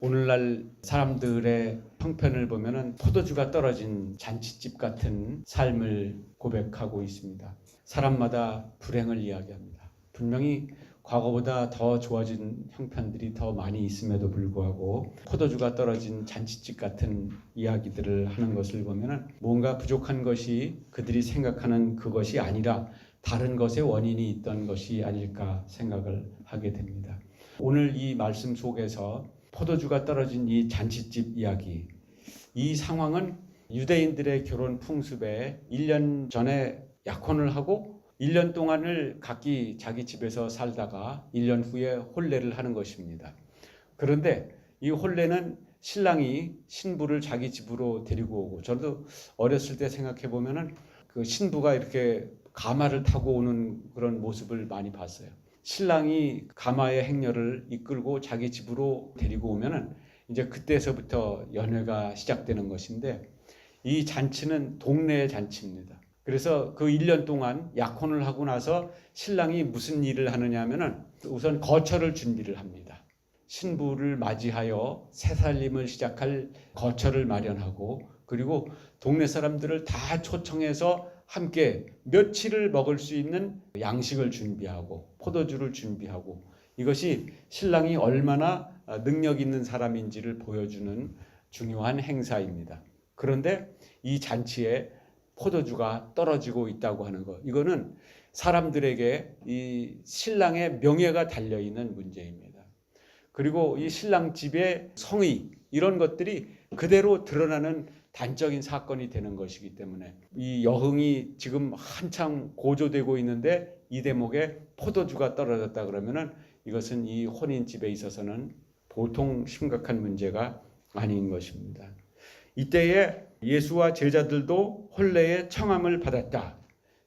오늘날 사람들의 형편을 보면은 포도주가 떨어진 잔치집 같은 삶을 고백하고 있습니다. 사람마다 불행을 이야기합니다. 분명히 과거보다 더 좋아진 형편들이 더 많이 있음에도 불구하고 포도주가 떨어진 잔치집 같은 이야기들을 하는 것을 보면은 뭔가 부족한 것이 그들이 생각하는 그것이 아니라 다른 것의 원인이 있던 것이 아닐까 생각을 하게 됩니다. 오늘 이 말씀 속에서 포도주가 떨어진 이 잔치집 이야기, 이 상황은 유대인들의 결혼 풍습에 1년 전에 약혼을 하고 1년 동안을 각기 자기 집에서 살다가 1년 후에 혼례를 하는 것입니다. 그런데 이 혼례는 신랑이 신부를 자기 집으로 데리고 오고, 저도 어렸을 때 생각해 보면은 그 신부가 이렇게 가마를 타고 오는 그런 모습을 많이 봤어요. 신랑이 가마의 행렬을 이끌고 자기 집으로 데리고 오면은 이제 그때서부터 연회가 시작되는 것인데, 이 잔치는 동네의 잔치입니다. 그래서 그 1년 동안 약혼을 하고 나서 신랑이 무슨 일을 하느냐 하면은 우선 거처를 준비를 합니다. 신부를 맞이하여 새살림을 시작할 거처를 마련하고, 그리고 동네 사람들을 다 초청해서 함께 며칠을 먹을 수 있는 양식을 준비하고 포도주를 준비하고, 이것이 신랑이 얼마나 능력 있는 사람인지를 보여주는 중요한 행사입니다. 그런데 이 잔치에 포도주가 떨어지고 있다고 하는 것, 이거는 사람들에게 이 신랑의 명예가 달려있는 문제입니다. 그리고 이 신랑 집의 성의, 이런 것들이 그대로 드러나는 단적인 사건이 되는 것이기 때문에 이 여흥이 지금 한창 고조되고 있는데 이 대목에 포도주가 떨어졌다 그러면은 이것은 이 혼인집에 있어서는 보통 심각한 문제가 아닌 것입니다. 이때에 예수와 제자들도 혼례의 청함을 받았다.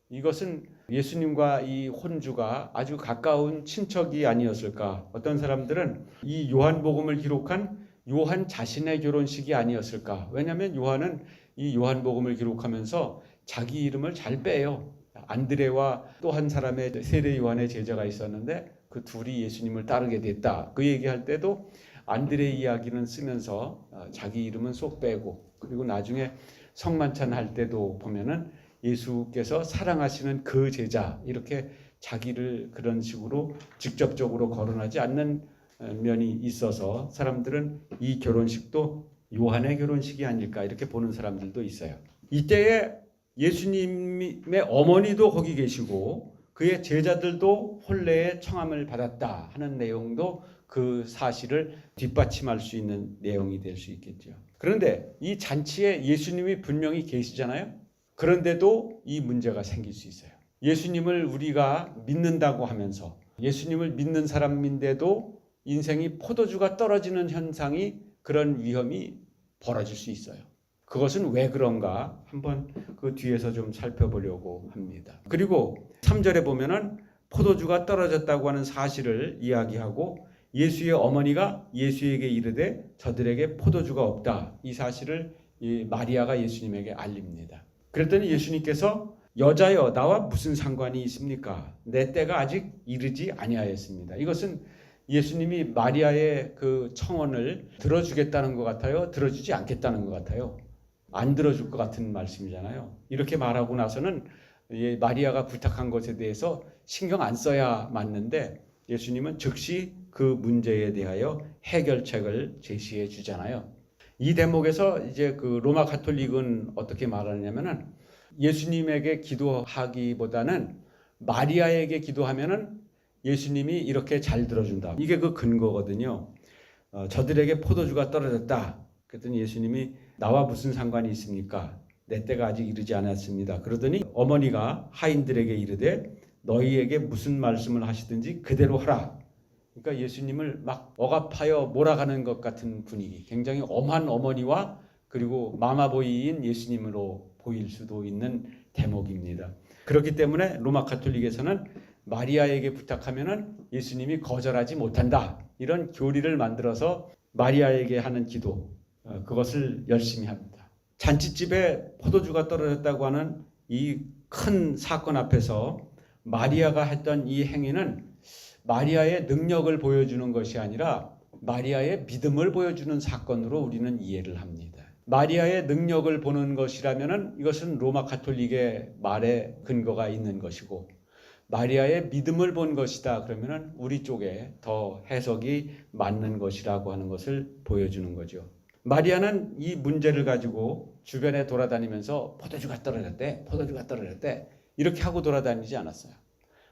이것은 예수님과 이 혼주가 아주 가까운 친척이 아니었을까. 어떤 사람들은 이 요한복음을 기록한 요한 자신의 결혼식이 아니었을까. 왜냐하면 요한은 이 요한복음을 기록하면서 자기 이름을 잘 빼요. 안드레와 또 한 사람의 세례 요한의 제자가 있었는데 그 둘이 예수님을 따르게 됐다. 그 얘기할 때도 안드레 이야기는 쓰면서 자기 이름은 쏙 빼고, 그리고 나중에 성만찬 할 때도 보면은 예수께서 사랑하시는 그 제자, 이렇게 자기를 그런 식으로 직접적으로 거론하지 않는 면이 있어서 사람들은 이 결혼식도 요한의 결혼식이 아닐까 이렇게 보는 사람들도 있어요. 이때에 예수님의 어머니도 거기 계시고 그의 제자들도 혼례의 청함을 받았다 하는 내용도 그 사실을 뒷받침할 수 있는 내용이 될 수 있겠죠. 그런데 이 잔치에 예수님이 분명히 계시잖아요. 그런데도 이 문제가 생길 수 있어요. 예수님을 우리가 믿는다고 하면서 예수님을 믿는 사람인데도 인생이 포도주가 떨어지는 현상이, 그런 위험이 벌어질 수 있어요. 그것은 왜 그런가 한번 그 뒤에서 좀 살펴보려고 합니다. 그리고 3절에 보면은 포도주가 떨어졌다고 하는 사실을 이야기하고 예수의 어머니가 예수에게 이르되 저들에게 포도주가 없다. 이 사실을 이 마리아가 예수님에게 알립니다. 그랬더니 예수님께서 여자여 나와 무슨 상관이 있습니까? 내 때가 아직 이르지 아니하였습니다. 이것은 예수님이 마리아의 그 청원을 들어주겠다는 것 같아요? 들어주지 않겠다는 것 같아요? 안 들어줄 것 같은 말씀이잖아요. 이렇게 말하고 나서는 마리아가 부탁한 것에 대해서 신경 안 써야 맞는데 예수님은 즉시 그 문제에 대하여 해결책을 제시해 주잖아요. 이 대목에서 이제 그 로마 가톨릭은 어떻게 말하냐면은 예수님에게 기도하기보다는 마리아에게 기도하면은 예수님이 이렇게 잘 들어준다. 이게 그 근거거든요. 저들에게 포도주가 떨어졌다. 그랬더니 예수님이 나와 무슨 상관이 있습니까? 내 때가 아직 이르지 않았습니다. 그러더니 어머니가 하인들에게 이르되 너희에게 무슨 말씀을 하시든지 그대로 하라. 그러니까 예수님을 막 억압하여 몰아가는 것 같은 분위기, 굉장히 엄한 어머니와 그리고 마마보이인 예수님으로 보일 수도 있는 대목입니다. 그렇기 때문에 로마 가톨릭에서는 마리아에게 부탁하면은 예수님이 거절하지 못한다, 이런 교리를 만들어서 마리아에게 하는 기도, 그것을 열심히 합니다. 잔치집에 포도주가 떨어졌다고 하는 이 큰 사건 앞에서 마리아가 했던 이 행위는 마리아의 능력을 보여주는 것이 아니라 마리아의 믿음을 보여주는 사건으로 우리는 이해를 합니다. 마리아의 능력을 보는 것이라면 이것은 로마 가톨릭의 말에 근거가 있는 것이고, 마리아의 믿음을 본 것이다 그러면 우리 쪽에 더 해석이 맞는 것이라고 하는 것을 보여주는 거죠. 마리아는 이 문제를 가지고 주변에 돌아다니면서 포도주가 떨어졌대 이렇게 하고 돌아다니지 않았어요.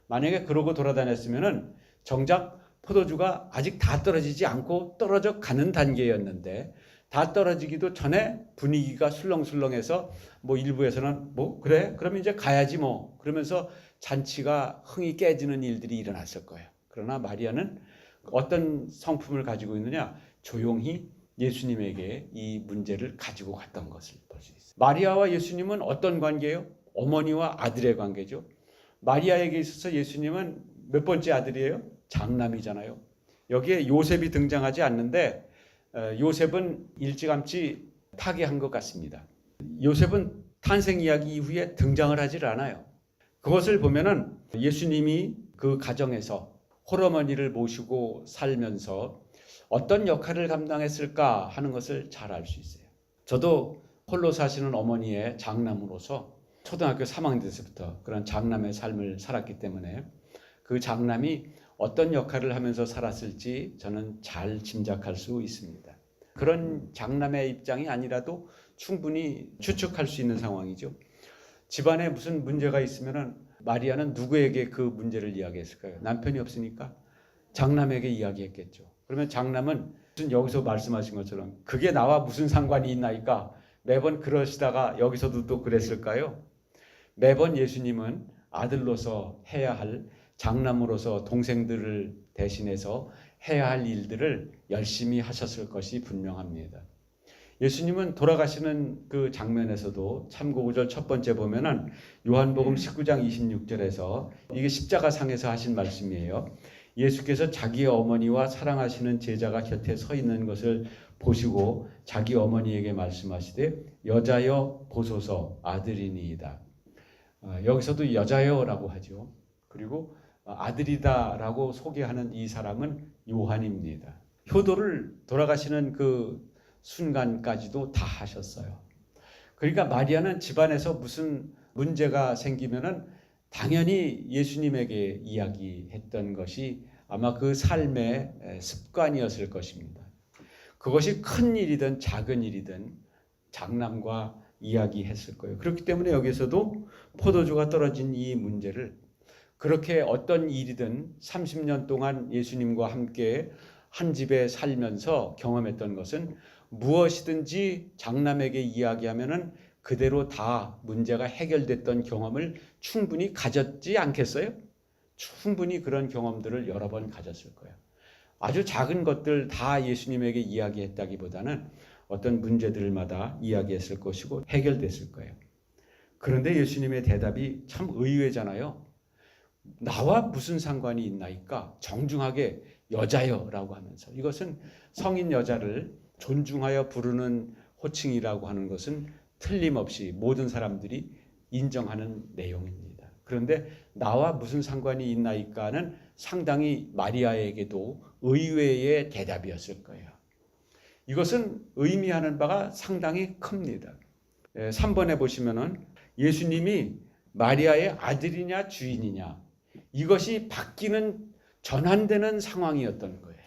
만약에 그러고 돌아다녔으면 정작 포도주가 아직 다 떨어지지 않고 떨어져 가는 단계였는데, 다 떨어지기도 전에 분위기가 술렁술렁해서 일부에서는 그래 그럼 이제 가야지 그러면서 잔치가 흥이 깨지는 일들이 일어났을 거예요. 그러나 마리아는 어떤 성품을 가지고 있느냐, 조용히 예수님에게 이 문제를 가지고 갔던 것을 볼 수 있어요. 마리아와 예수님은 어떤 관계예요? 어머니와 아들의 관계죠. 마리아에게 있어서 예수님은 몇 번째 아들이에요? 장남이잖아요. 여기에 요셉이 등장하지 않는데 요셉은 일찌감치 타계한 것 같습니다. 요셉은 탄생 이야기 이후에 등장을 하질 않아요. 그것을 보면은 예수님이 그 가정에서 홀어머니를 모시고 살면서 어떤 역할을 감당했을까 하는 것을 잘 알 수 있어요. 저도 홀로 사시는 어머니의 장남으로서 초등학교 3학년 때부터 그런 장남의 삶을 살았기 때문에 그 장남이 어떤 역할을 하면서 살았을지 저는 잘 짐작할 수 있습니다. 그런 장남의 입장이 아니라도 충분히 추측할 수 있는 상황이죠. 집안에 무슨 문제가 있으면 마리아는 누구에게 그 문제를 이야기했을까요? 남편이 없으니까 장남에게 이야기했겠죠. 그러면 장남은 무슨 여기서 말씀하신 것처럼 그게 나와 무슨 상관이 있나이까 매번 그러시다가 여기서도 또 그랬을까요? 매번 예수님은 아들로서 해야 할, 장남으로서 동생들을 대신해서 해야 할 일들을 열심히 하셨을 것이 분명합니다. 예수님은 돌아가시는 그 장면에서도 참고 5절 첫 번째 보면은 요한복음 19장 26절에서 이게 십자가상에서 하신 말씀이에요. 예수께서 자기의 어머니와 사랑하시는 제자가 곁에 서 있는 것을 보시고 자기 어머니에게 말씀하시되 여자여 보소서 아들이니이다. 여기서도 여자여라고 하죠. 그리고 아들이다라고 소개하는 이 사람은 요한입니다. 효도를 돌아가시는 그 순간까지도 다 하셨어요. 그러니까 마리아는 집안에서 무슨 문제가 생기면은 당연히 예수님에게 이야기했던 것이 아마 그 삶의 습관이었을 것입니다. 그것이 큰 일이든 작은 일이든 장남과 이야기했을 거예요. 그렇기 때문에 여기서도 포도주가 떨어진 이 문제를 그렇게 어떤 일이든 30년 동안 예수님과 함께 한 집에 살면서 경험했던 것은 무엇이든지 장남에게 이야기하면은 그대로 다 문제가 해결됐던 경험을 충분히 가졌지 않겠어요? 충분히 그런 경험들을 여러 번 가졌을 거예요. 아주 작은 것들 다 예수님에게 이야기했다기보다는 어떤 문제들마다 이야기했을 것이고 해결됐을 거예요. 그런데 예수님의 대답이 참 의외잖아요. 나와 무슨 상관이 있나이까? 정중하게 여자여라고 하면서, 이것은 성인 여자를 존중하여 부르는 호칭이라고 하는 것은 틀림없이 모든 사람들이 인정하는 내용입니다. 그런데 나와 무슨 상관이 있나이까는 상당히 마리아에게도 의외의 대답이었을 거예요. 이것은 의미하는 바가 상당히 큽니다. 3번에 보시면은 예수님이 마리아의 아들이냐 주인이냐 이것이 바뀌는 전환되는 상황이었던 거예요.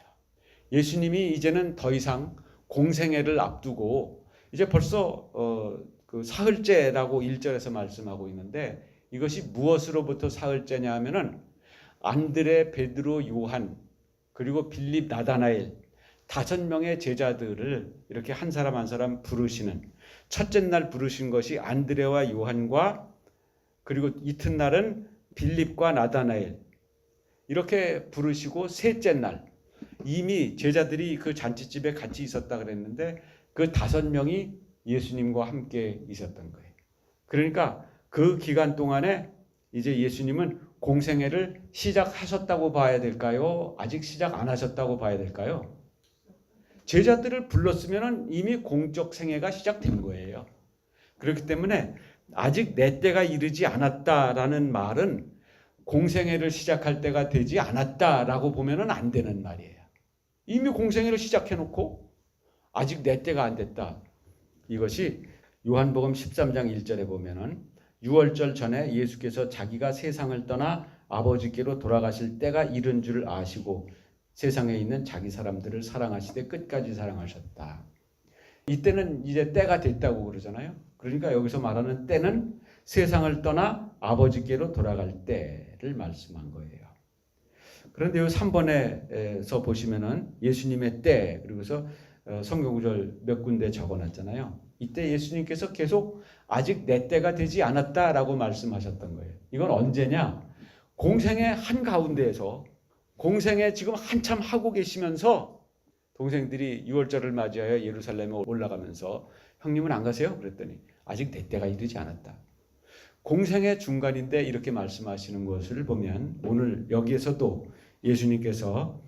예수님이 이제는 더 이상 공생애를 앞두고 이제 벌써 그 사흘째라고 1절에서 말씀하고 있는데, 이것이 무엇으로부터 사흘째냐 하면은 안드레, 베드로, 요한 그리고 빌립, 나다나엘 5명의 제자들을 이렇게 한 사람 한 사람 부르시는, 첫째 날 부르신 것이 안드레와 요한과 그리고 이튿날은 빌립과 나다나엘 이렇게 부르시고, 셋째 날 이미 제자들이 그 잔치집에 같이 있었다 그랬는데 그 5명이 예수님과 함께 있었던 거예요. 그러니까 그 기간 동안에 이제 예수님은 공생애를 시작하셨다고 봐야 될까요? 아직 시작 안 하셨다고 봐야 될까요? 제자들을 불렀으면 이미 공적 생애가 시작된 거예요. 그렇기 때문에 아직 내 때가 이르지 않았다라는 말은 공생애를 시작할 때가 되지 않았다라고 보면은 안 되는 말이에요. 이미 공생애를 시작해놓고 아직 내 때가 안 됐다. 이것이 요한복음 13장 1절에 보면은 유월절 전에 예수께서 자기가 세상을 떠나 아버지께로 돌아가실 때가 이른 줄 아시고 세상에 있는 자기 사람들을 사랑하시되 끝까지 사랑하셨다. 이때는 이제 때가 됐다고 그러잖아요. 그러니까 여기서 말하는 때는 세상을 떠나 아버지께로 돌아갈 때를 말씀한 거예요. 그런데 이 3번에서 보시면은 예수님의 때, 그리고서 성경구절 몇 군데 적어놨잖아요. 이때 예수님께서 계속 아직 내 때가 되지 않았다라고 말씀하셨던 거예요. 이건 언제냐? 공생의 한가운데에서 공생에 지금 한참 하고 계시면서 동생들이 유월절을 맞이하여 예루살렘에 올라가면서 형님은 안 가세요? 그랬더니 아직 내 때가 이르지 않았다. 공생의 중간인데 이렇게 말씀하시는 것을 보면 오늘 여기에서도 예수님께서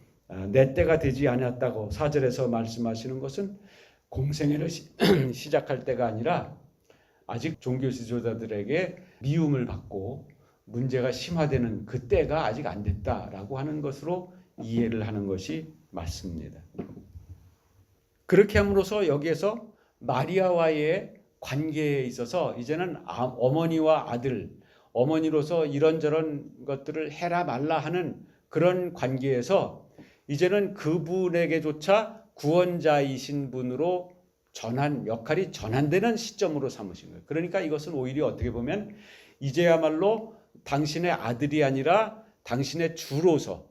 내 때가 되지 않았다고 4절에서 말씀하시는 것은 공생애를 시작할 때가 아니라 아직 종교 지도자들에게 미움을 받고 문제가 심화되는 그 때가 아직 안 됐다라고 하는 것으로 이해를 하는 것이 맞습니다. 그렇게 함으로써 여기에서 마리아와의 관계에 있어서 이제는 어머니와 아들, 어머니로서 이런저런 것들을 해라 말라 하는 그런 관계에서 이제는 그분에게조차 구원자이신 분으로 역할이 전환되는 시점으로 삼으신 거예요. 그러니까 이것은 오히려 어떻게 보면 이제야말로 당신의 아들이 아니라 당신의 주로서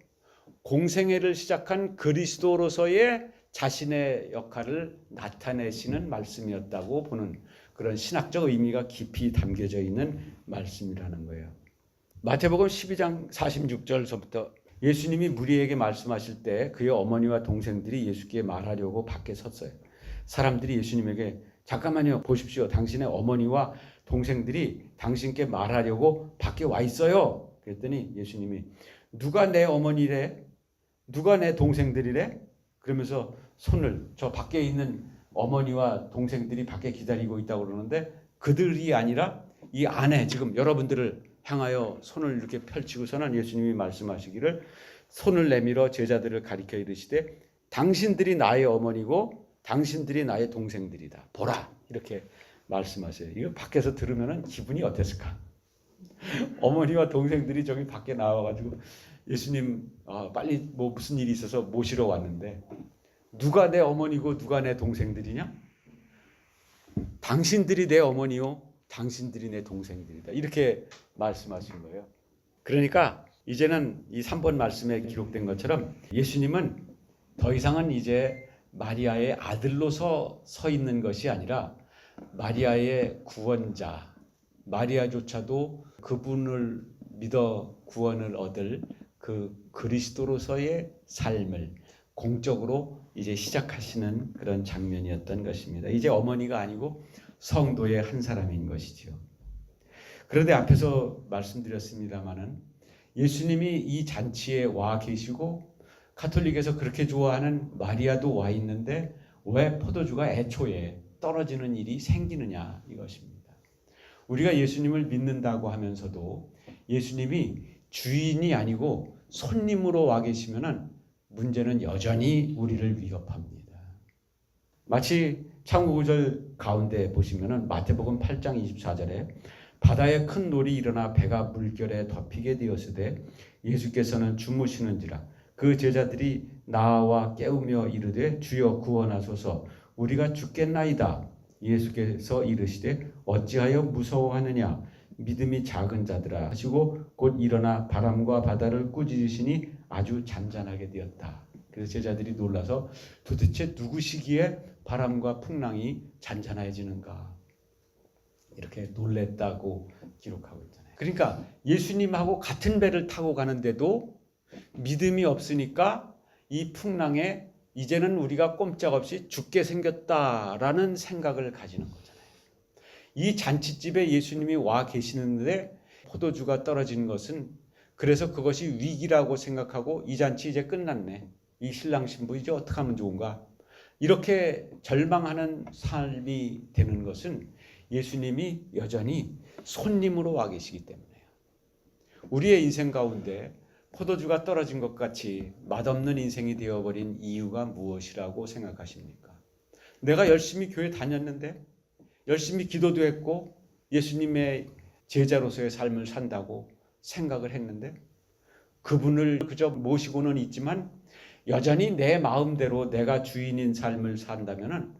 공생애를 시작한 그리스도로서의 자신의 역할을 나타내시는 말씀이었다고 보는 그런 신학적 의미가 깊이 담겨져 있는 말씀이라는 거예요. 마태복음 12장 46절서부터 예수님이 무리에게 말씀하실 때 그의 어머니와 동생들이 예수께 말하려고 밖에 섰어요. 사람들이 예수님에게 잠깐만요, 보십시오. 당신의 어머니와 동생들이 당신께 말하려고 밖에 와 있어요. 그랬더니 예수님이 누가 내 어머니래? 누가 내 동생들이래? 그러면서 손을 저 밖에 있는 어머니와 동생들이 밖에 기다리고 있다고 그러는데 그들이 아니라 이 안에 지금 여러분들을 향하여 손을 이렇게 펼치고서는 예수님이 말씀하시기를 손을 내밀어 제자들을 가리켜 이르시되 당신들이 나의 어머니고 당신들이 나의 동생들이다. 보라. 이렇게 말씀하세요. 이거 밖에서 들으면 기분이 어땠을까? 어머니와 동생들이 저기 밖에 나와가지고 예수님 빨리 뭐 무슨 일이 있어서 모시러 왔는데 누가 내 어머니고 누가 내 동생들이냐? 당신들이 내 어머니요 당신들이 내 동생들이다. 이렇게 말씀하신 거예요. 그러니까 이제는 이 3번 말씀에 기록된 것처럼 예수님은 더 이상은 이제 마리아의 아들로서 서 있는 것이 아니라 마리아의 구원자, 마리아조차도 그분을 믿어 구원을 얻을 그 그리스도로서의 삶을 공적으로 이제 시작하시는 그런 장면이었던 것입니다. 이제 어머니가 아니고 성도의 한 사람인 것이지요. 그런데 앞에서 말씀드렸습니다마는 예수님이 이 잔치에 와 계시고 가톨릭에서 그렇게 좋아하는 마리아도 와 있는데 왜 포도주가 애초에 떨어지는 일이 생기느냐 이것입니다. 우리가 예수님을 믿는다고 하면서도 예수님이 주인이 아니고 손님으로 와 계시면은 문제는 여전히 우리를 위협합니다. 마치 창고구절 가운데 보시면은 마태복음 8장 24절에 바다에 큰 놀이 일어나 배가 물결에 덮이게 되었으되 예수께서는 주무시는지라 그 제자들이 나와 깨우며 이르되 주여 구원하소서 우리가 죽겠나이다. 예수께서 이르시되 어찌하여 무서워하느냐 믿음이 작은 자들아 하시고 곧 일어나 바람과 바다를 꾸짖으시니 아주 잔잔하게 되었다. 그래서 제자들이 놀라서 도대체 누구시기에 바람과 풍랑이 잔잔해지는가 이렇게 놀랬다고 기록하고 있잖아요. 그러니까 예수님하고 같은 배를 타고 가는데도 믿음이 없으니까 이 풍랑에 이제는 우리가 꼼짝없이 죽게 생겼다라는 생각을 가지는 거잖아요. 이 잔치집에 예수님이 와 계시는데 포도주가 떨어지는 것은 그래서 그것이 위기라고 생각하고 이 잔치 이제 끝났네. 이 신랑 신부 이제 어떻게 하면 좋은가? 이렇게 절망하는 삶이 되는 것은 예수님이 여전히 손님으로 와 계시기 때문에요. 우리의 인생 가운데 포도주가 떨어진 것 같이 맛없는 인생이 되어버린 이유가 무엇이라고 생각하십니까? 내가 열심히 교회 다녔는데, 열심히 기도도 했고 예수님의 제자로서의 삶을 산다고 생각을 했는데, 그분을 그저 모시고는 있지만 여전히 내 마음대로 내가 주인인 삶을 산다면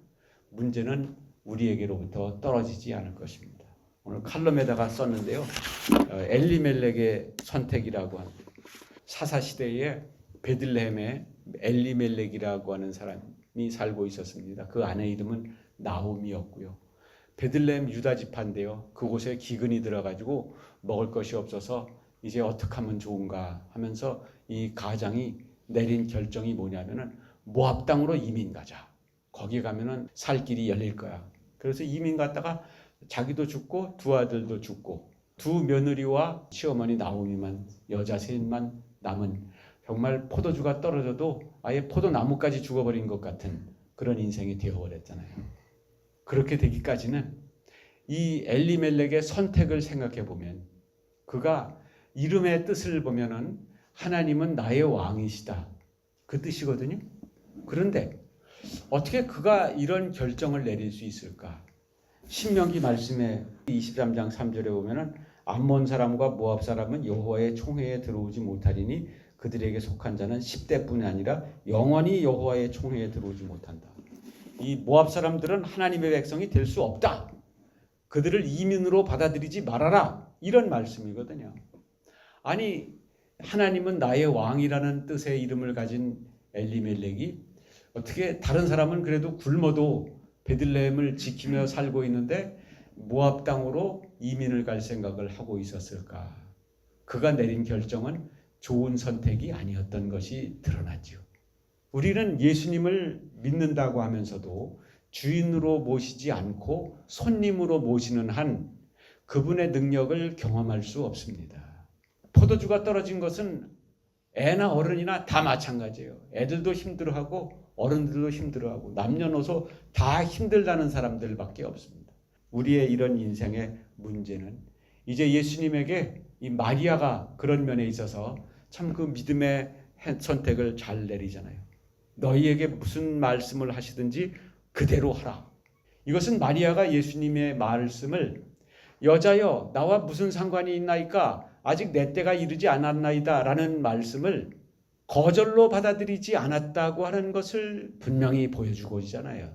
문제는 우리에게로부터 떨어지지 않을 것입니다. 오늘 칼럼에다가 썼는데요. 엘리멜렉의 선택이라고 하는, 사사시대에 베들레헴에 엘리멜렉이라고 하는 사람이 살고 있었습니다. 그 아내 이름은 나오미였고요. 베들레헴 유다 지파인데요. 그곳에 기근이 들어가지고 먹을 것이 없어서 이제 어떻게 하면 좋은가 하면서 이 가장이 내린 결정이 뭐냐면은 모압 땅으로 이민 가자. 거기 가면은 살 길이 열릴 거야. 그래서 이민 갔다가 자기도 죽고 두 아들도 죽고 두 며느리와 시어머니 나오미만, 여자 셋만 남은, 정말 포도주가 떨어져도 아예 포도나무까지 죽어버린 것 같은 그런 인생이 되어버렸잖아요. 그렇게 되기까지는 이 엘리멜렉의 선택을 생각해 보면, 그가 이름의 뜻을 보면은 하나님은 나의 왕이시다, 그 뜻이거든요. 그런데 어떻게 그가 이런 결정을 내릴 수 있을까? 신명기 말씀에 23장 3절에 보면은 암몬 사람과 모압 사람은 여호와의 총회에 들어오지 못하리니 그들에게 속한 자는 10대뿐이 아니라 영원히 여호와의 총회에 들어오지 못한다. 이 모압 사람들은 하나님의 백성이 될 수 없다. 그들을 이민으로 받아들이지 말아라. 이런 말씀이거든요. 아니, 하나님은 나의 왕이라는 뜻의 이름을 가진 엘리멜렉이 어떻게 다른 사람은 그래도 굶어도 베들레헴을 지키며 살고 있는데 모압 땅으로 이민을 갈 생각을 하고 있었을까? 그가 내린 결정은 좋은 선택이 아니었던 것이 드러났죠. 우리는 예수님을 믿는다고 하면서도 주인으로 모시지 않고 손님으로 모시는 한 그분의 능력을 경험할 수 없습니다. 포도주가 떨어진 것은 애나 어른이나 다 마찬가지예요. 애들도 힘들어하고 어른들도 힘들어하고 남녀노소 다 힘들다는 사람들밖에 없습니다. 우리의 이런 인생의 문제는 이제 예수님에게 이 마리아가 그런 면에 있어서 참 그 믿음의 선택을 잘 내리잖아요. 너희에게 무슨 말씀을 하시든지 그대로 하라. 이것은 마리아가 예수님의 말씀을 여자여 나와 무슨 상관이 있나이까 아직 내 때가 이르지 않았나이다 라는 말씀을 거절로 받아들이지 않았다고 하는 것을 분명히 보여주고 있잖아요.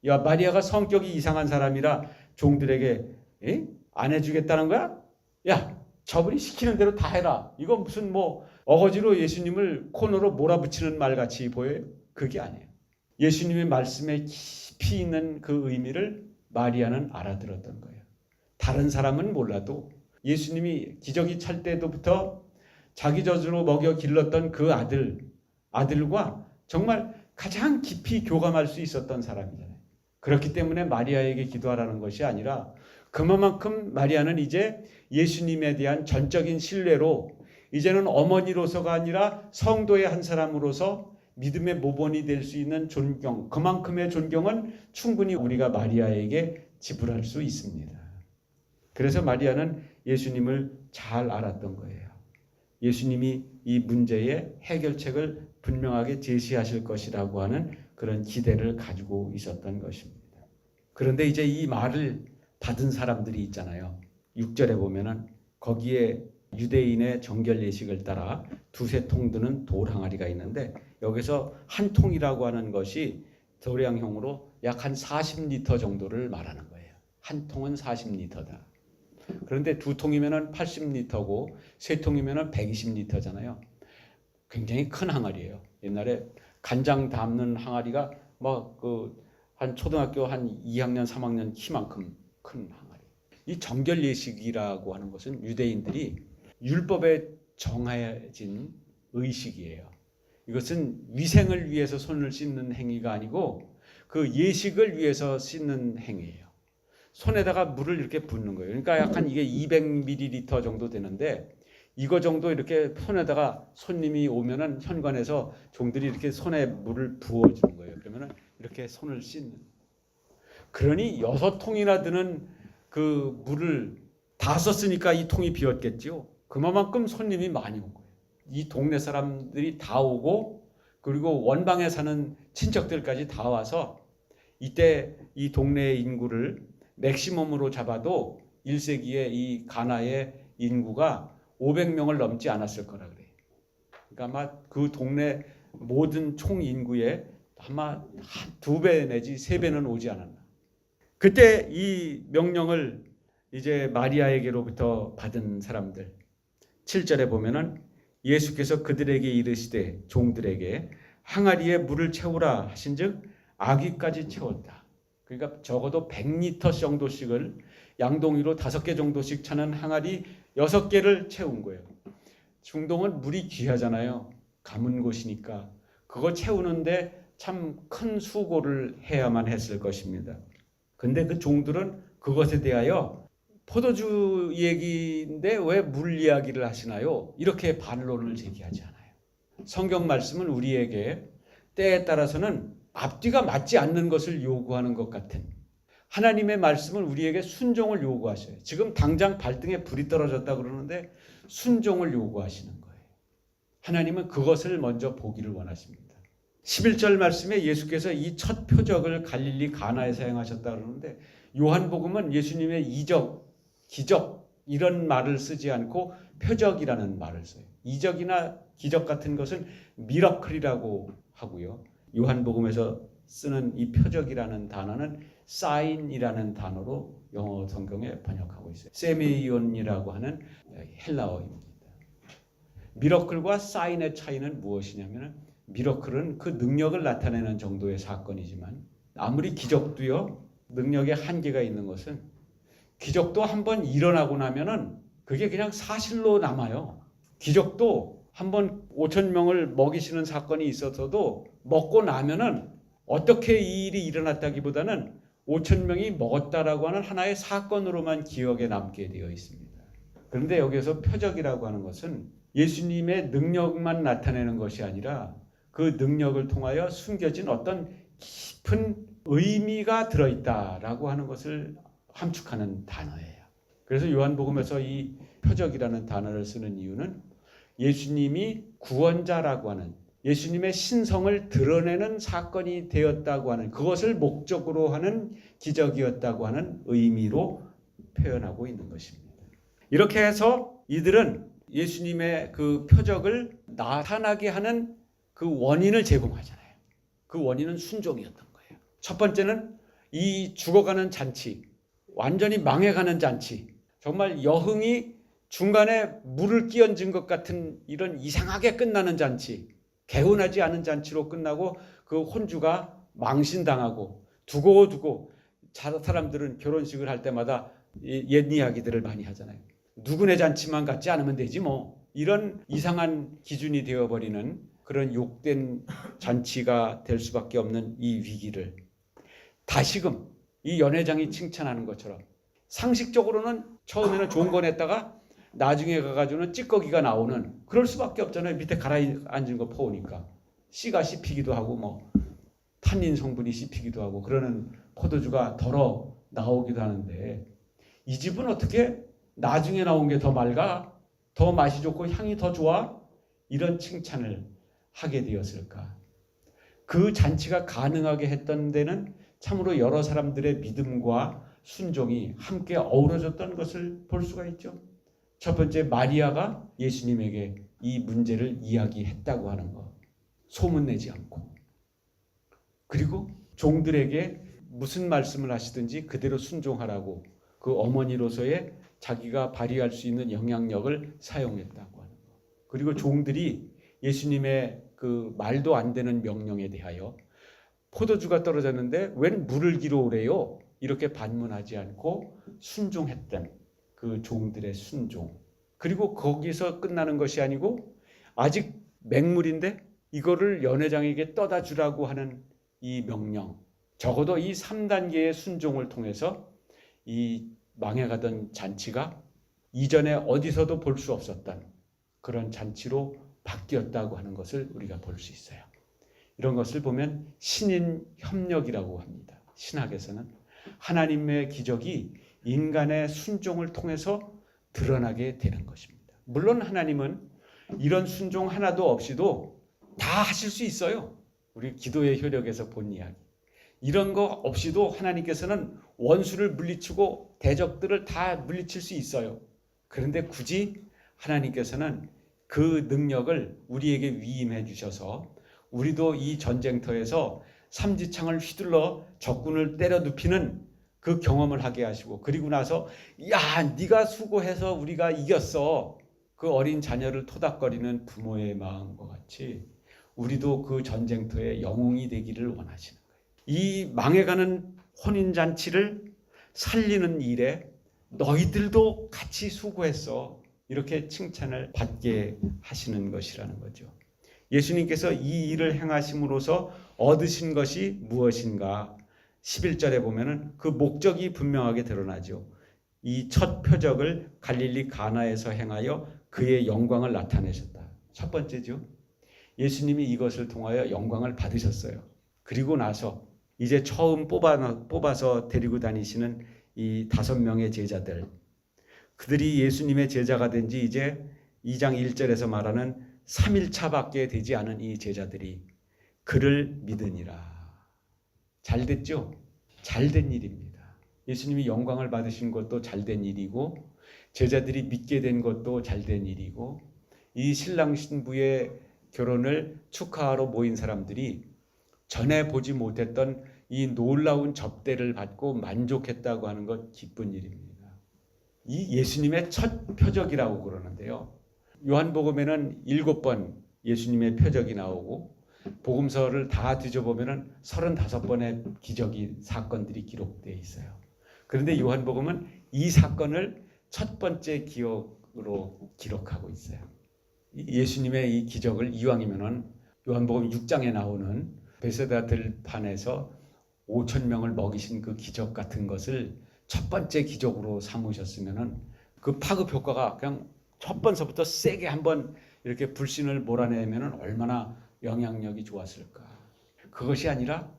야, 마리아가 성격이 이상한 사람이라 종들에게 안 해주겠다는 거야? 야, 저분이 시키는 대로 다 해라. 이건 무슨 뭐 어거지로 예수님을 코너로 몰아붙이는 말같이 보여요? 그게 아니에요. 예수님의 말씀에 깊이 있는 그 의미를 마리아는 알아들었던 거예요. 다른 사람은 몰라도 예수님이 기저귀 찰 때부터 자기 젖으로 먹여 길렀던 그 아들과 정말 가장 깊이 교감할 수 있었던 사람이잖아요. 그렇기 때문에 마리아에게 기도하라는 것이 아니라 그만큼 마리아는 이제 예수님에 대한 전적인 신뢰로 이제는 어머니로서가 아니라 성도의 한 사람으로서 믿음의 모본이 될 수 있는 존경, 그만큼의 존경은 충분히 우리가 마리아에게 지불할 수 있습니다. 그래서 마리아는 예수님을 잘 알았던 거예요. 예수님이 이 문제의 해결책을 분명하게 제시하실 것이라고 하는 그런 기대를 가지고 있었던 것입니다. 그런데 이제 이 말을 받은 사람들이 있잖아요. 6절에 보면은 거기에 유대인의 정결 예식을 따라 두세 통 드는 돌 항아리가 있는데 여기서 한 통이라고 하는 것이 도량형으로 약 한 40리터 정도를 말하는 거예요. 한 통은 40리터다. 그런데 두 통이면은 80리터고 세 통이면은 120리터잖아요. 굉장히 큰 항아리예요. 옛날에 간장 담는 항아리가 막 한 초등학교 한 2학년, 3학년 키만큼 큰 항아리. 이 정결 예식이라고 하는 것은 유대인들이 율법에 정해진 의식이에요. 이것은 위생을 위해서 손을 씻는 행위가 아니고 그 예식을 위해서 씻는 행위예요. 손에다가 물을 이렇게 붓는 거예요. 그러니까 약간 이게 200ml 정도 되는데 이거 정도 이렇게 손에다가 손님이 오면은 현관에서 종들이 이렇게 손에 물을 부어주는 거예요. 그러면은 이렇게 손을 씻는. 그러니 6통이나 드는 그 물을 다 썼으니까 이 통이 비었겠죠. 그만큼 손님이 많이 온 거예요. 이 동네 사람들이 다 오고 그리고 원방에 사는 친척들까지 다 와서 이때 이 동네의 인구를 맥시멈으로 잡아도 1세기에 이 가나의 인구가 500명을 넘지 않았을 거라 그래요. 그러니까 아마 그 동네 모든 총 인구의 아마 한 2배 내지 3배는 오지 않았나. 그때 이 명령을 이제 마리아에게로부터 받은 사람들 7절에 보면은 예수께서 그들에게 이르시되 종들에게 항아리에 물을 채우라 하신즉 아귀까지 채웠다. 그러니까 적어도 100리터 정도씩을 양동이로 5개 정도씩 차는 항아리 6개를 채운 거예요. 중동은 물이 귀하잖아요. 가문 곳이니까 그거 채우는데 참 큰 수고를 해야만 했을 것입니다. 근데 그 종들은 그것에 대하여 포도주 얘기인데 왜 물 이야기를 하시나요? 이렇게 반론을 제기하지 않아요. 성경 말씀은 우리에게 때에 따라서는 앞뒤가 맞지 않는 것을 요구하는 것 같은 하나님의 말씀은 우리에게 순종을 요구하셔요. 지금 당장 발등에 불이 떨어졌다 그러는데 순종을 요구하시는 거예요. 하나님은 그것을 먼저 보기를 원하십니다. 11절 말씀에 예수께서 이 첫 표적을 갈릴리 가나에서 행하셨다 그러는데 요한복음은 예수님의 이적, 기적 이런 말을 쓰지 않고 표적이라는 말을 써요. 이적이나 기적 같은 것은 미러클이라고 하고요. 요한복음에서 쓰는 이 표적이라는 단어는 사인이라는 단어로 영어 성경에 번역하고 있어요. 세메이온이라고 하는 헬라어입니다. 미러클과 사인의 차이는 무엇이냐면 미러클은 그 능력을 나타내는 정도의 사건이지만 아무리 기적도요 능력의 한계가 있는 것은 기적도 한번 일어나고 나면은 그게 그냥 사실로 남아요. 기적도 한번 5천 명을 먹이시는 사건이 있어서도 먹고 나면은 어떻게 이 일이 일어났다기보다는 5천 명이 먹었다라고 하는 하나의 사건으로만 기억에 남게 되어 있습니다. 그런데 여기서 표적이라고 하는 것은 예수님의 능력만 나타내는 것이 아니라 그 능력을 통하여 숨겨진 어떤 깊은 의미가 들어있다라고 하는 것을 함축하는 단어예요. 그래서 요한복음에서 이 표적이라는 단어를 쓰는 이유는 예수님이 구원자라고 하는 예수님의 신성을 드러내는 사건이 되었다고 하는 그것을 목적으로 하는 기적이었다고 하는 의미로 표현하고 있는 것입니다. 이렇게 해서 이들은 예수님의 그 표적을 나타나게 하는 그 원인을 제공하잖아요. 그 원인은 순종이었던 거예요. 첫 번째는 이 죽어가는 잔치, 완전히 망해가는 잔치, 정말 여흥이 중간에 물을 끼얹은 것 같은 이런 이상하게 끝나는 잔치, 개운하지 않은 잔치로 끝나고 그 혼주가 망신당하고 두고두고 사람들은 결혼식을 할 때마다 옛 이야기들을 많이 하잖아요. 누구네 잔치만 같지 않으면 되지 뭐. 이런 이상한 기준이 되어버리는 그런 욕된 잔치가 될 수밖에 없는 이 위기를 다시금 이 연회장이 칭찬하는 것처럼 상식적으로는 처음에는 좋은 거 냈다가 나중에 가가지고는 찌꺼기가 나오는 그럴 수밖에 없잖아요. 밑에 가라앉은 거 퍼오니까 씨가 씹히기도 하고 뭐 탄닌 성분이 씹히기도 하고 그러는 포도주가 덜어 나오기도 하는데 이 집은 어떻게 나중에 나온 게 더 맑아? 더 맛이 좋고 향이 더 좋아? 이런 칭찬을 하게 되었을까? 그 잔치가 가능하게 했던 데는 참으로 여러 사람들의 믿음과 순종이 함께 어우러졌던 것을 볼 수가 있죠. 첫 번째 마리아가 예수님에게 이 문제를 이야기했다고 하는 것. 소문내지 않고. 그리고 종들에게 무슨 말씀을 하시든지 그대로 순종하라고 그 어머니로서의 자기가 발휘할 수 있는 영향력을 사용했다고 하는 것. 그리고 종들이 예수님의 그 말도 안 되는 명령에 대하여 포도주가 떨어졌는데 웬 물을 기러 오래요? 이렇게 반문하지 않고 순종했던 그 종들의 순종. 그리고 거기서 끝나는 것이 아니고 아직 맹물인데 이거를 연회장에게 떠다 주라고 하는 이 명령. 적어도 이 3단계의 순종을 통해서 이 망해가던 잔치가 이전에 어디서도 볼 수 없었던 그런 잔치로 바뀌었다고 하는 것을 우리가 볼 수 있어요. 이런 것을 보면 신인 협력이라고 합니다. 신학에서는 하나님의 기적이 인간의 순종을 통해서 드러나게 되는 것입니다. 물론 하나님은 이런 순종 하나도 없이도 다 하실 수 있어요. 우리 기도의 효력에서 본 이야기. 이런 거 없이도 하나님께서는 원수를 물리치고 대적들을 다 물리칠 수 있어요. 그런데 굳이 하나님께서는 그 능력을 우리에게 위임해 주셔서 우리도 이 전쟁터에서 삼지창을 휘둘러 적군을 때려 눕히는 그 경험을 하게 하시고, 그리고 나서 야, 네가 수고해서 우리가 이겼어. 그 어린 자녀를 토닥거리는 부모의 마음과 같이 우리도 그 전쟁터의 영웅이 되기를 원하시는 거예요. 이 망해가는 혼인잔치를 살리는 일에 너희들도 같이 수고했어. 이렇게 칭찬을 받게 하시는 것이라는 거죠. 예수님께서 이 일을 행하심으로써 얻으신 것이 무엇인가? 11절에 보면은 그 목적이 분명하게 드러나죠. 이 첫 표적을 갈릴리 가나에서 행하여 그의 영광을 나타내셨다. 첫 번째죠. 예수님이 이것을 통하여 영광을 받으셨어요. 그리고 나서 이제 처음 뽑아서 데리고 다니시는 이 5명의 제자들, 그들이 예수님의 제자가 된 지 이제 2장 1절에서 말하는 3일차밖에 되지 않은 이 제자들이 그를 믿으니라. 잘 됐죠? 잘된 일입니다. 예수님이 영광을 받으신 것도 잘된 일이고, 제자들이 믿게 된 것도 잘된 일이고, 이 신랑 신부의 결혼을 축하하러 모인 사람들이 전에 보지 못했던 이 놀라운 접대를 받고 만족했다고 하는 것 기쁜 일입니다. 이 예수님의 첫 표적이라고 그러는데요. 요한복음에는 7번 예수님의 표적이 나오고, 복음서를 다 뒤져보면 35번의 기적이 사건들이 기록되어 있어요. 그런데 요한복음은 이 사건을 첫 번째 기억으로 기록하고 있어요. 예수님의 이 기적을 이왕이면은 요한복음 6장에 나오는 베세다 들판에서 5,000명을 먹이신 그 기적 같은 것을 첫 번째 기적으로 삼으셨으면은 그 파급 효과가 그냥 첫 번서부터 세게 한번 이렇게 불신을 몰아내면은 얼마나 영향력이 좋았을까. 그것이 아니라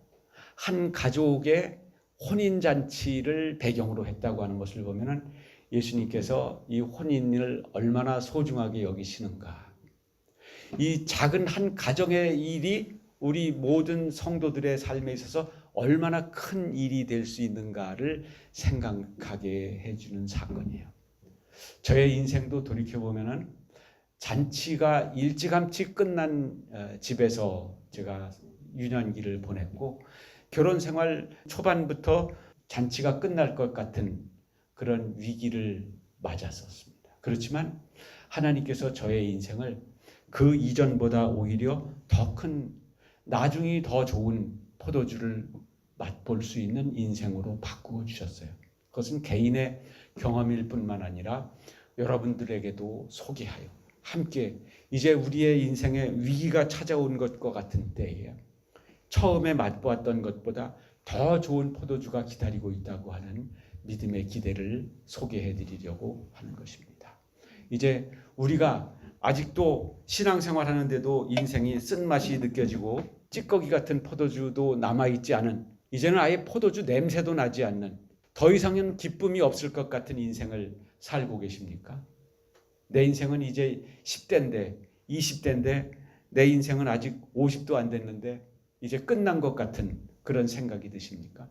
한 가족의 혼인잔치를 배경으로 했다고 하는 것을 보면은 예수님께서 이 혼인을 얼마나 소중하게 여기시는가. 이 작은 한 가정의 일이 우리 모든 성도들의 삶에 있어서 얼마나 큰 일이 될 수 있는가를 생각하게 해주는 사건이에요. 저의 인생도 돌이켜보면은 잔치가 일찌감치 끝난 집에서 제가 유년기를 보냈고, 결혼 생활 초반부터 잔치가 끝날 것 같은 그런 위기를 맞았었습니다. 그렇지만 하나님께서 저의 인생을 그 이전보다 오히려 더 큰, 나중이 더 좋은 포도주를 맛볼 수 있는 인생으로 바꾸어 주셨어요. 그것은 개인의 경험일 뿐만 아니라 여러분들에게도 소개하여 함께 이제 우리의 인생에 위기가 찾아온 것과 같은 때에 처음에 맛보았던 것보다 더 좋은 포도주가 기다리고 있다고 하는 믿음의 기대를 소개해 드리려고 하는 것입니다. 이제 우리가 아직도 신앙생활 하는데도 인생이 쓴맛이 느껴지고 찌꺼기 같은 포도주도 남아있지 않은, 이제는 아예 포도주 냄새도 나지 않는, 더 이상은 기쁨이 없을 것 같은 인생을 살고 계십니까? 내 인생은 이제 10대인데 20대인데 내 인생은 아직 50도 안 됐는데 이제 끝난 것 같은 그런 생각이 드십니까?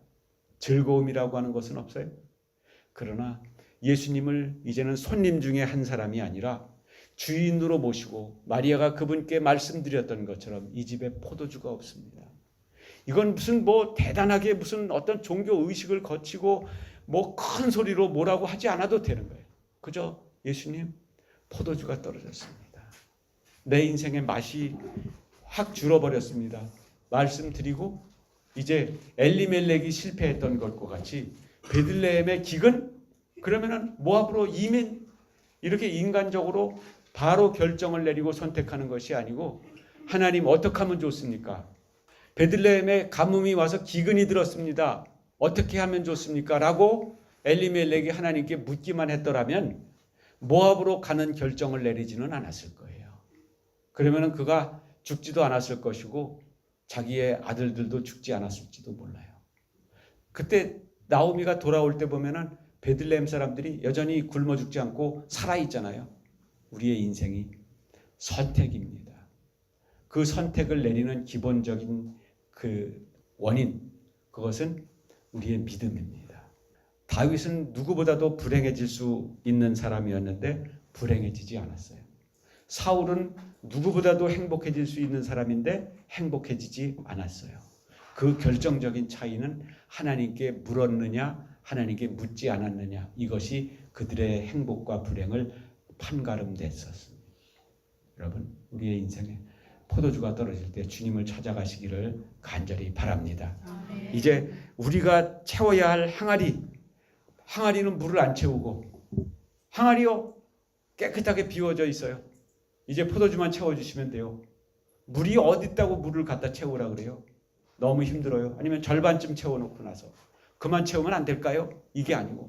즐거움이라고 하는 것은 없어요. 그러나 예수님을 이제는 손님 중에 한 사람이 아니라 주인으로 모시고 마리아가 그분께 말씀드렸던 것처럼 이 집에 포도주가 없습니다. 이건 무슨 대단하게 무슨 어떤 종교 의식을 거치고 큰 소리로 뭐라고 하지 않아도 되는 거예요. 그저 예수님, 포도주가 떨어졌습니다. 내 인생의 맛이 확 줄어버렸습니다. 말씀드리고 이제 엘리멜렉이 실패했던 것과 같이 베들레헴의 기근, 그러면은 모압으로 이민, 이렇게 인간적으로 바로 결정을 내리고 선택하는 것이 아니고, 하나님 어떻게 하면 좋습니까? 베들레헴에 가뭄이 와서 기근이 들었습니다. 어떻게 하면 좋습니까? 라고 엘리멜렉이 하나님께 묻기만 했더라면 모압으로 가는 결정을 내리지는 않았을 거예요. 그러면 그가 죽지도 않았을 것이고 자기의 아들들도 죽지 않았을지도 몰라요. 그때 나오미가 돌아올 때 보면은 베들레헴 사람들이 여전히 굶어 죽지 않고 살아있잖아요. 우리의 인생이 선택입니다. 그 선택을 내리는 기본적인 그 원인, 그것은 우리의 믿음입니다. 다윗은 누구보다도 불행해질 수 있는 사람이었는데 불행해지지 않았어요. 사울은 누구보다도 행복해질 수 있는 사람인데 행복해지지 않았어요. 그 결정적인 차이는 하나님께 물었느냐, 하나님께 묻지 않았느냐, 이것이 그들의 행복과 불행을 판가름댔었습니다. 여러분, 우리의 인생에 포도주가 떨어질 때 주님을 찾아가시기를 간절히 바랍니다. 이제 우리가 채워야 할 항아리는 물을 안 채우고, 항아리요 깨끗하게 비워져 있어요. 이제 포도주만 채워주시면 돼요. 물이 어디 있다고 물을 갖다 채우라 그래요? 너무 힘들어요. 아니면 절반쯤 채워놓고 나서 그만 채우면 안 될까요? 이게 아니고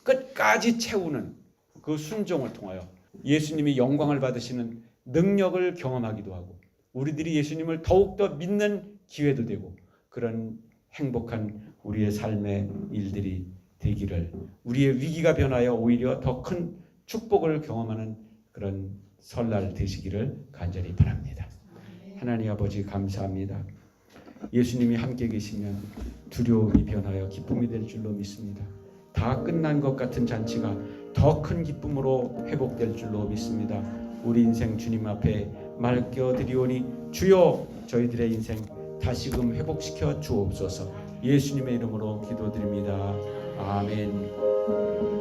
끝까지 채우는 그 순종을 통하여 예수님이 영광을 받으시는 능력을 경험하기도 하고, 우리들이 예수님을 더욱더 믿는 기회도 되고, 그런 행복한 우리의 삶의 일들이 되기를, 우리의 위기가 변하여 오히려 더 큰 축복을 경험하는 그런 설날 되시기를 간절히 바랍니다. 하나님 아버지, 감사합니다. 예수님이 함께 계시면 두려움이 변하여 기쁨이 될 줄로 믿습니다. 다 끝난 것 같은 잔치가 더 큰 기쁨으로 회복될 줄로 믿습니다. 우리 인생 주님 앞에 맡겨드리오니 주여, 저희들의 인생 다시금 회복시켜 주옵소서. 예수님의 이름으로 기도드립니다. 아멘.